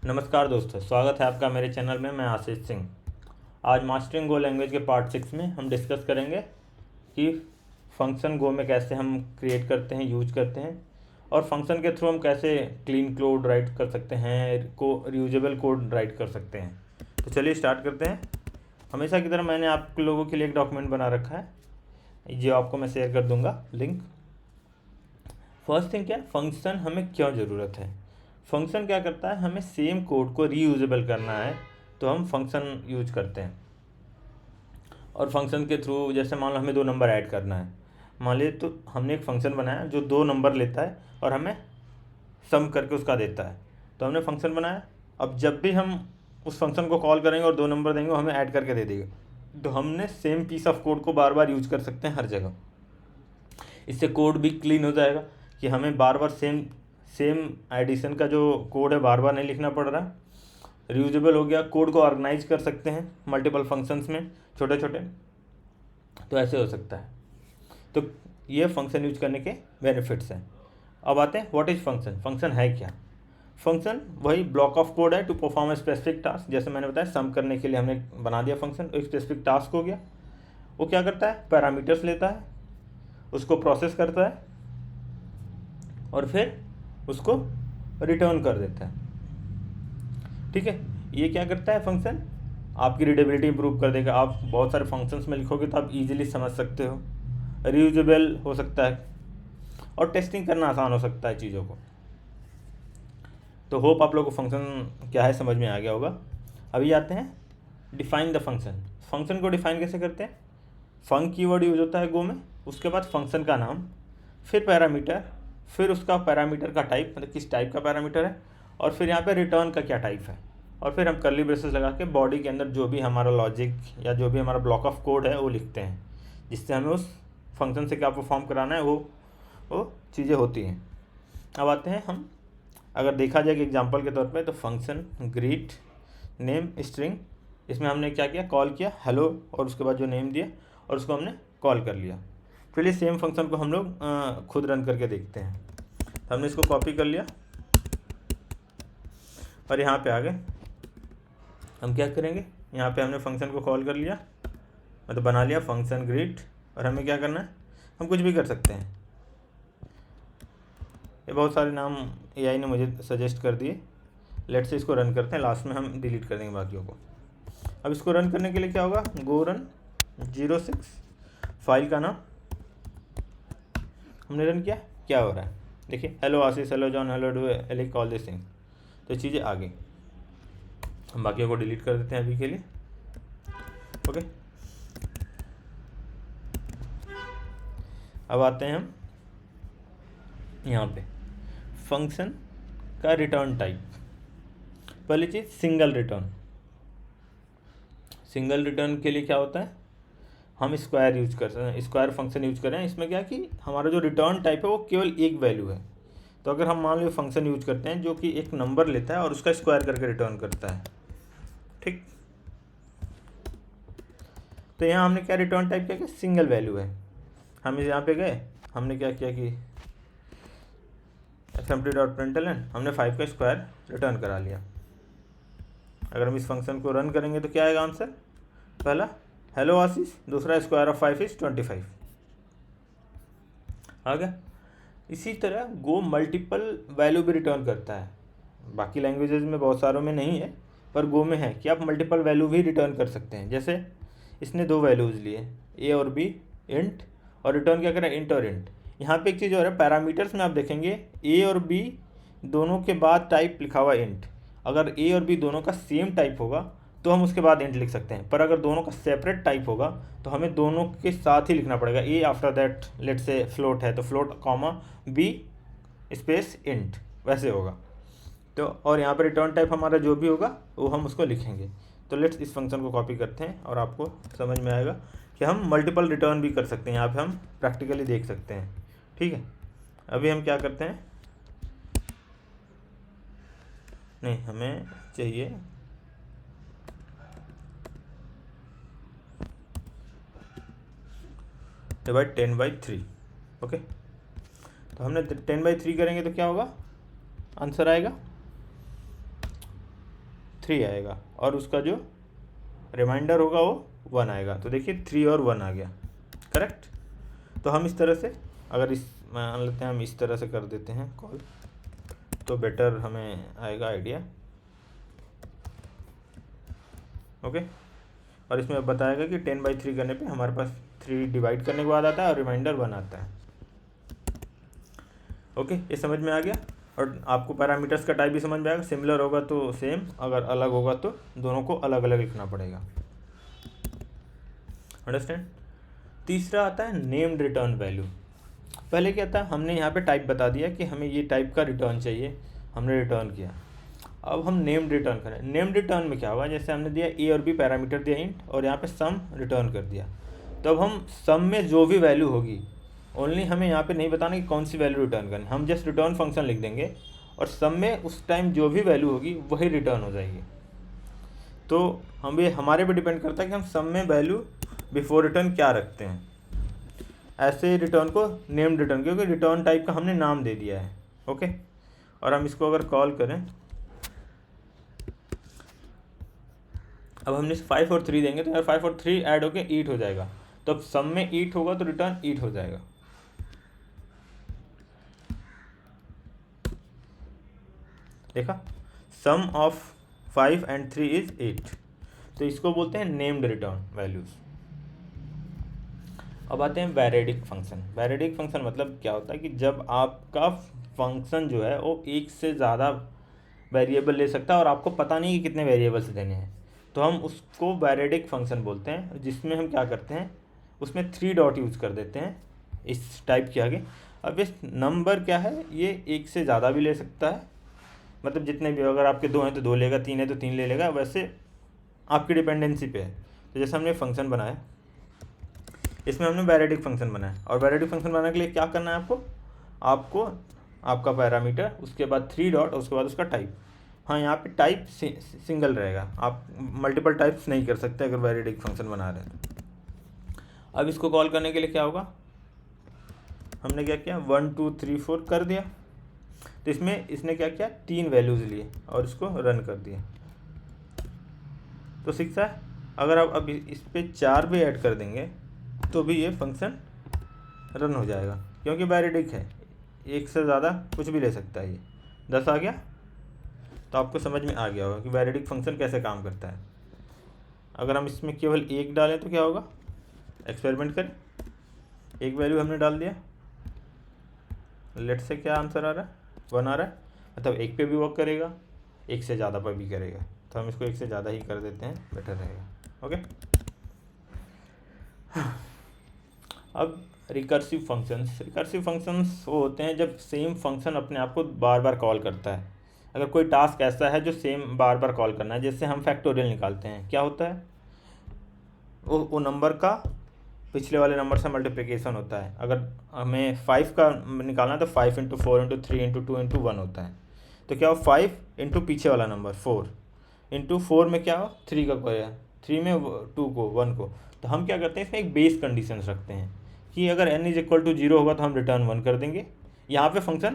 नमस्कार दोस्तों, स्वागत है आपका मेरे चैनल में। मैं आशीष सिंह। आज मास्टरिंग गो लैंग्वेज के पार्ट 6 में हम डिस्कस करेंगे कि फंक्शन गो में कैसे हम क्रिएट करते हैं, यूज करते हैं, और फंक्शन के थ्रू हम कैसे क्लीन कोड राइट कर सकते हैं, रीयूजेबल कोड राइट कर सकते हैं। तो चलिए स्टार्ट करते हैं। हमेशा की तरह मैंने आप लोगों के लिए एक डॉक्यूमेंट बना रखा है, जो आपको मैं शेयर कर दूंगा लिंक। फर्स्ट थिंग क्या है, फंक्शन हमें क्यों ज़रूरत है। फंक्शन क्या करता है, हमें सेम कोड को रीयूजेबल करना है तो हम फंक्शन यूज करते हैं। और फंक्शन के थ्रू जैसे मान लो हमें 2 नंबर ऐड करना है, मान लीजिए, तो हमने एक फंक्शन बनाया जो 2 नंबर लेता है और हमें सम करके उसका देता है। तो हमने फंक्शन बनाया। अब जब भी हम उस फंक्शन को कॉल करेंगे और 2 नंबर देंगे, वो हमें ऐड करके दे देगा। तो हमने सेम पीस ऑफ कोड को बार बार यूज कर सकते हैं हर जगह। इससे कोड भी क्लीन हो जाएगा कि हमें बार बार सेम एडिशन का जो कोड है बार बार नहीं लिखना पड़ रहा। रीयूजेबल हो गया, कोड को ऑर्गेनाइज कर सकते हैं मल्टीपल फंक्शंस में, छोटे छोटे। तो ऐसे हो सकता है। तो ये फंक्शन यूज करने के बेनिफिट्स हैं। अब आते हैं व्हाट इज फंक्शन। फंक्शन है क्या। फंक्शन वही ब्लॉक ऑफ कोड है to perform a specific task. जैसे मैंने बताया, सम करने के लिए हमने बना दिया फंक्शन, एक स्पेसिफिक टास्क हो गया। वो क्या करता है, पैरामीटर्स लेता है, उसको प्रोसेस करता है और फिर उसको रिटर्न कर देता है। ठीक है, ये क्या करता है फंक्शन, आपकी रीडेबिलिटी इंप्रूव कर देगा। आप बहुत सारे फंक्शंस में लिखोगे तो आप इजीली समझ सकते हो, रीयूजेबल हो सकता है और टेस्टिंग करना आसान हो सकता है चीज़ों को। तो होप आप लोगों को फंक्शन क्या है समझ में आ गया होगा। अभी आते हैं डिफाइन द फंक्शन। फंक्शन को डिफाइन कैसे करते हैं। फंक कीवर्ड यूज होता है गो में, उसके बाद फंक्शन का नाम, फिर पैरामीटर, फिर उसका पैरामीटर का टाइप, मतलब किस टाइप का पैरामीटर है, और फिर यहाँ पे रिटर्न का क्या टाइप है, और फिर हम कर्ली ब्रेसेस लगा के बॉडी के अंदर जो भी हमारा लॉजिक या जो भी हमारा ब्लॉक ऑफ कोड है वो लिखते हैं, जिससे हमें उस फंक्शन से क्या परफॉर्म कराना है वो चीज़ें होती हैं। अब आते हैं हम, अगर देखा जाए कि एग्जाम्पल के तौर पे, तो फंक्शन ग्रीट नेम स्ट्रिंग, इसमें हमने क्या किया, कॉल किया हेलो और उसके बाद जो नेम दिया और उसको हमने कॉल कर लिया। चलिए सेम फंक्शन को हम लोग खुद रन करके देखते हैं। तो हमने इसको कॉपी कर लिया और यहाँ पे आ गए। हम क्या करेंगे, यहाँ पे हमने फंक्शन को कॉल कर लिया, मतलब बना लिया फंक्शन ग्रीट, और हमें क्या करना है, हम कुछ भी कर सकते हैं। ये बहुत सारे नाम एआई ने मुझे सजेस्ट कर दिए। लेट से इसको रन करते हैं, लास्ट में हम डिलीट कर देंगे बाकियों को। अब इसको रन करने के लिए क्या होगा, गो रन 06, फाइल का नाम हमने रन किया, क्या हो रहा है देखिए, hello Ashish, hello John, hello डू एलिक, ऑल दिस थिंग। तो चीज़ें आ गई। हम बाकियों को डिलीट कर देते हैं अभी के लिए। ओके, अब आते हैं हम यहाँ पे फंक्शन का रिटर्न टाइप। पहली चीज़ सिंगल रिटर्न। सिंगल रिटर्न के लिए क्या होता है, हम स्क्वायर यूज कर सकते हैं, स्क्वायर फंक्शन यूज करें। इसमें क्या कि हमारा जो रिटर्न टाइप है वो केवल एक वैल्यू है। तो अगर हम मान लो फंक्शन यूज करते हैं जो कि एक नंबर लेता है और उसका स्क्वायर करके रिटर्न करता है, ठीक। तो यहाँ हमने क्या रिटर्न टाइप किया कि सिंगल वैल्यू है। हम यहाँ पे गए, हमने क्या किया कि fmt.println, हमने 5 का स्क्वायर रिटर्न करा लिया। अगर हम इस फंक्शन को रन करेंगे तो क्या आएगा आंसर, पहला हेलो आशीष, दूसरा स्क्वायर ऑफ 5 इज 25 आ गया। इसी तरह गो मल्टीपल वैल्यू भी रिटर्न करता है। बाकी लैंग्वेजेस में बहुत सारों में नहीं है, पर गो में है कि आप मल्टीपल वैल्यू भी रिटर्न कर सकते हैं। जैसे इसने 2 वैल्यूज़ लिए, ए और बी, इंट, और रिटर्न क्या करें, इंट और इंट। यहाँ पे एक चीज़ और है, पैरामीटर्स में आप देखेंगे ए और बी दोनों के बाद टाइप लिखा हुआ इंट। अगर ए और बी दोनों का सेम टाइप होगा तो हम उसके बाद इंट लिख सकते हैं, पर अगर दोनों का सेपरेट टाइप होगा तो हमें दोनों के साथ ही लिखना पड़ेगा। A after that let say float है तो float comma B space int, वैसे होगा। तो और यहाँ पर रिटर्न टाइप हमारा जो भी होगा वो हम उसको लिखेंगे। तो लेट्स इस फंक्शन को कॉपी करते हैं और आपको समझ में आएगा कि हम मल्टीपल रिटर्न भी कर सकते हैं। यहाँ पे हम प्रैक्टिकली देख सकते हैं, ठीक है। अभी हम क्या करते हैं, नहीं हमें चाहिए डिवाइड 10/3। ओके, तो हमने 10/3 करेंगे तो क्या होगा, आंसर आएगा 3 आएगा और उसका जो रिमाइंडर होगा वो 1 आएगा। तो देखिए 3 और 1 आ गया, करेक्ट। तो हम इस तरह से, अगर इस मान लेते हैं हम इस तरह से कर देते हैं कॉल, तो बेटर हमें आएगा आइडिया। ओके, और इसमें बताएगा कि 10/3 करने पे हमारे पास 3 डिवाइड करने के बाद आता है और रिमाइंडर 1 आता है। ओके, ये समझ में आ गया। और आपको पैरामीटर्स का टाइप भी समझ में आएगा, सिमिलर होगा तो सेम, अगर अलग होगा तो दोनों को अलग अलग लिखना पड़ेगा। अंडरस्टैंड। तीसरा आता है नेम्ड रिटर्न वैल्यू। पहले क्या था, हमने यहाँ पे टाइप बता दिया कि हमें ये टाइप का रिटर्न चाहिए, हमने रिटर्न किया। अब हम नेम्ड रिटर्न करें। नेम्ड रिटर्न में क्या होगा, जैसे हमने दिया ए और बी पैरामीटर दिया इंट, और यहाँ पे सम रिटर्न कर दिया। तो अब हम सम में जो भी वैल्यू होगी, ओनली हमें यहाँ पे नहीं बताना कि कौन सी वैल्यू रिटर्न करनी, हम जस्ट रिटर्न फंक्शन लिख देंगे और सम में उस टाइम जो भी वैल्यू होगी वही रिटर्न हो जाएगी। तो हम ये हमारे पे डिपेंड करता है कि हम सम में वैल्यू बिफोर रिटर्न क्या रखते हैं। ऐसे रिटर्न को नेम्ड रिटर्न, क्योंकि रिटर्न टाइप का हमने नाम दे दिया है। ओके, और हम इसको अगर कॉल करें, अब हमने 5 और 3 देंगे तो यार 5 और 3 ऐड होके 8 हो जाएगा। तो अब सम में 8 होगा तो रिटर्न 8 हो जाएगा। देखा, सम ऑफ 5 एंड 3 इज 8। तो इसको बोलते हैं नेम्ड रिटर्न वैल्यूज। अब आते हैं वैरिएडिक फंक्शन। वैरिएडिक फंक्शन मतलब क्या होता है कि जब आपका फंक्शन जो है वो एक से ज़्यादा वेरिएबल ले सकता है और आपको पता नहीं कि कितने वेरिएबल्स देने हैं, तो हम उसको वैरिएडिक फंक्शन बोलते हैं। जिसमें हम क्या करते हैं, उसमें 3 डॉट यूज़ कर देते हैं इस टाइप के आगे। अब इस नंबर क्या है, ये एक से ज़्यादा भी ले सकता है, मतलब जितने भी, अगर आपके 2 हैं तो 2 लेगा, 3 है तो 3 ले लेगा, वैसे आपकी डिपेंडेंसी पे है। तो जैसे हमने फंक्शन बनाया, इसमें हमने वैरिएडिक फंक्शन बनाया, और वैरिएडिक फंक्शन बनाने के लिए क्या करना है आपको आपका पैरामीटर, उसके बाद 3 डॉट, उसके बाद उसका टाइप। हाँ, यहाँ पे टाइप सिंगल रहेगा, आप मल्टीपल टाइप्स नहीं कर सकते अगर वैरिएडिक फंक्शन बना रहे हैं। अब इसको कॉल करने के लिए क्या होगा, हमने क्या किया, 1 2 3 4 कर दिया। तो इसमें इसने क्या किया, 3 वैल्यूज़ लिए और इसको रन कर दिया। तो 6 है। अगर आप अब इस पर 4 भी ऐड कर देंगे तो भी ये फंक्शन रन हो जाएगा, क्योंकि वैरिएडिक है, एक से ज़्यादा कुछ भी ले सकता है। ये 10 आ गया। तो आपको समझ में आ गया होगा कि वैरिएडिक फंक्शन कैसे काम करता है। अगर हम इसमें केवल 1 डालें तो क्या होगा, एक्सपेरिमेंट करें। 1 वैल्यू हमने डाल दिया, लेट से क्या आंसर आ रहा है, 1 आ रहा है, मतलब 1 पे भी वर्क करेगा, 1 से ज़्यादा पर भी करेगा। तो हम इसको 1 से ज़्यादा ही कर देते हैं, बेटर रहेगा। ओके, अब रिकर्सिव फंक्शंस वो होते हैं जब सेम फंक्शन अपने आप को बार बार कॉल करता है। अगर कोई टास्क ऐसा है जो सेम बार बार कॉल करना है, जैसे हम फैक्टोरियल निकालते हैं, क्या होता है, वो नंबर का पिछले वाले नंबर से मल्टीप्लिकेशन होता है। अगर हमें 5 का निकालना है तो 5 × 4 × 3 × 2 × 1 होता है। तो क्या हो, 5 इंटू पीछे वाला नंबर 4 इंटू 4 में क्या हो, 3 का कोया, 3 में 2 को 1 को। तो हम क्या करते हैं, इसमें एक बेस कंडीशन रखते हैं कि अगर n = 0 होगा तो हम रिटर्न 1 कर देंगे, यहाँ पे फंक्शन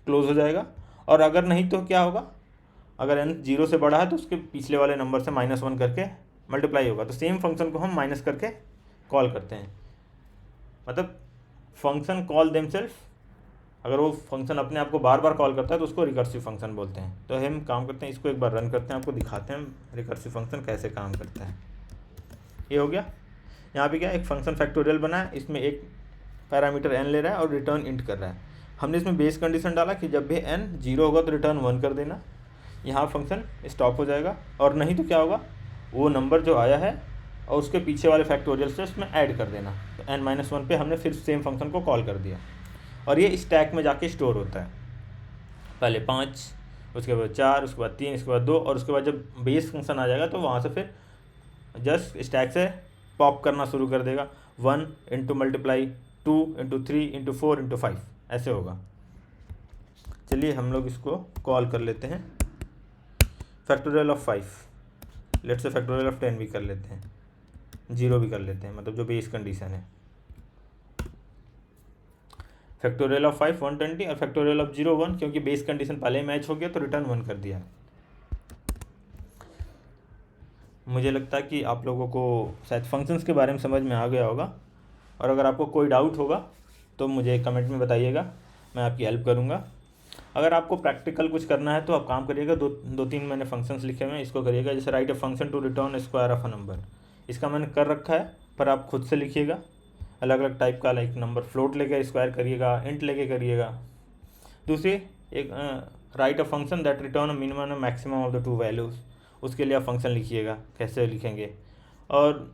क्लोज हो जाएगा। और अगर नहीं तो क्या होगा, अगर n 0 से बड़ा है तो उसके पिछले वाले नंबर से -1 करके मल्टीप्लाई होगा। तो सेम फंक्शन को हम माइनस करके कॉल करते हैं, मतलब फंक्शन कॉल देमसेल्फ। अगर वो फंक्शन अपने आप को बार बार कॉल करता है तो उसको रिकर्सिव फंक्शन बोलते हैं। तो हम काम करते हैं, इसको एक बार रन करते हैं, आपको दिखाते हैं रिकर्सिव फंक्शन कैसे काम करता है। ये हो गया। यहाँ पे क्या, एक फंक्शन फैक्टोरियल बना है, इसमें एक पैरामीटर n ले रहा है और रिटर्न इंट कर रहा है। हमने इसमें बेस कंडीशन डाला कि जब भी n 0 होगा तो रिटर्न 1 कर देना, यहाँ फंक्शन स्टॉप हो जाएगा। और नहीं तो क्या होगा, वो नंबर जो आया है और उसके पीछे वाले फैक्टोरियल से उसमें ऐड कर देना। तो n-1 पे हमने फिर सेम फंक्शन को कॉल कर दिया और ये स्टैक में जाके स्टोर होता है। पहले 5, उसके बाद 4, उसके बाद 3, उसके बाद 2, और उसके बाद जब बेस फंक्शन आ जाएगा तो वहाँ से फिर जस्ट स्टैक से पॉप करना शुरू कर देगा। 1 into multiply 2 into 3 into 4 into 5 ऐसे होगा। चलिए हम लोग इसको कॉल कर लेते हैं, factorial of 5, let's say factorial of 10 भी कर लेते हैं, 0 भी कर लेते हैं, मतलब जो बेस कंडीशन है। फैक्टोरियल ऑफ 5 120 और फैक्टोरियल ऑफ 0 1, क्योंकि बेस कंडीशन पहले मैच हो गया तो रिटर्न 1 कर दिया। मुझे लगता है कि आप लोगों को शायद फंक्शंस के बारे में समझ में आ गया होगा, और अगर आपको कोई डाउट होगा तो मुझे कमेंट में बताइएगा, मैं आपकी हेल्प करूँगा। अगर आपको प्रैक्टिकल कुछ करना है तो आप काम करिएगा, दो तीन मैंने फंक्शंस लिखे हुए हैं, इसको करिएगा। जैसे write a function to return square of a number, इसका मैंने कर रखा है, पर आप खुद से लिखिएगा अलग अलग टाइप का, लाइक नंबर फ्लोट लेके स्क्वायर करिएगा, इंट लेके करिएगा। दूसरी एक right a function that return minimum and maximum of the two values, उसके लिए आप फंक्शन लिखिएगा, कैसे लिखेंगे। और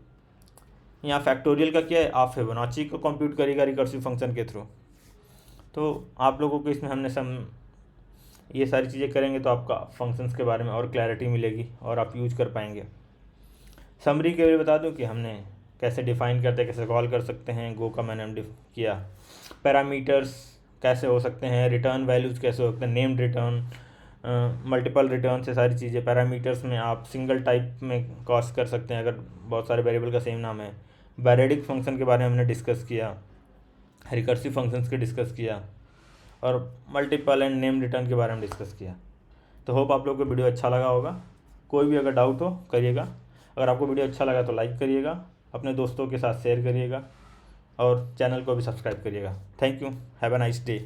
यहाँ फैक्टोरियल का क्या है, आप फिबोनाची को कंप्यूट करिएगा रिकर्सिव फंक्शन के थ्रू। तो आप लोगों को इसमें हमने ये सारी चीज़ें करेंगे तो आपका फंक्शंस के बारे में और क्लैरिटी मिलेगी और आप यूज कर पाएंगे। समरी के लिए बता दूं कि हमने कैसे डिफ़ाइन करते हैं, कैसे कॉल कर सकते हैं, गो का मैंने किया। पैरामीटर्स कैसे हो सकते हैं, रिटर्न वैल्यूज़ कैसे हो सकते हैं, नेम्ड रिटर्न, मल्टीपल रिटर्न से सारी चीज़ें। पैरामीटर्स में आप सिंगल टाइप में कॉस्ट कर सकते हैं अगर बहुत सारे वेरिएबल का सेम नाम है। वैलिडिक फंक्शन के बारे में हमने डिस्कस किया, रिकर्सिव फंक्शंस के डिस्कस किया, और मल्टीपल एंड नेम रिटर्न के बारे में डिस्कस किया। तो होप आप लोगों को वीडियो अच्छा लगा होगा। कोई भी अगर डाउट हो करिएगा। अगर आपको वीडियो अच्छा लगा तो लाइक करिएगा, अपने दोस्तों के साथ शेयर करिएगा, और चैनल को भी सब्सक्राइब करिएगा। Thank you, have a nice day.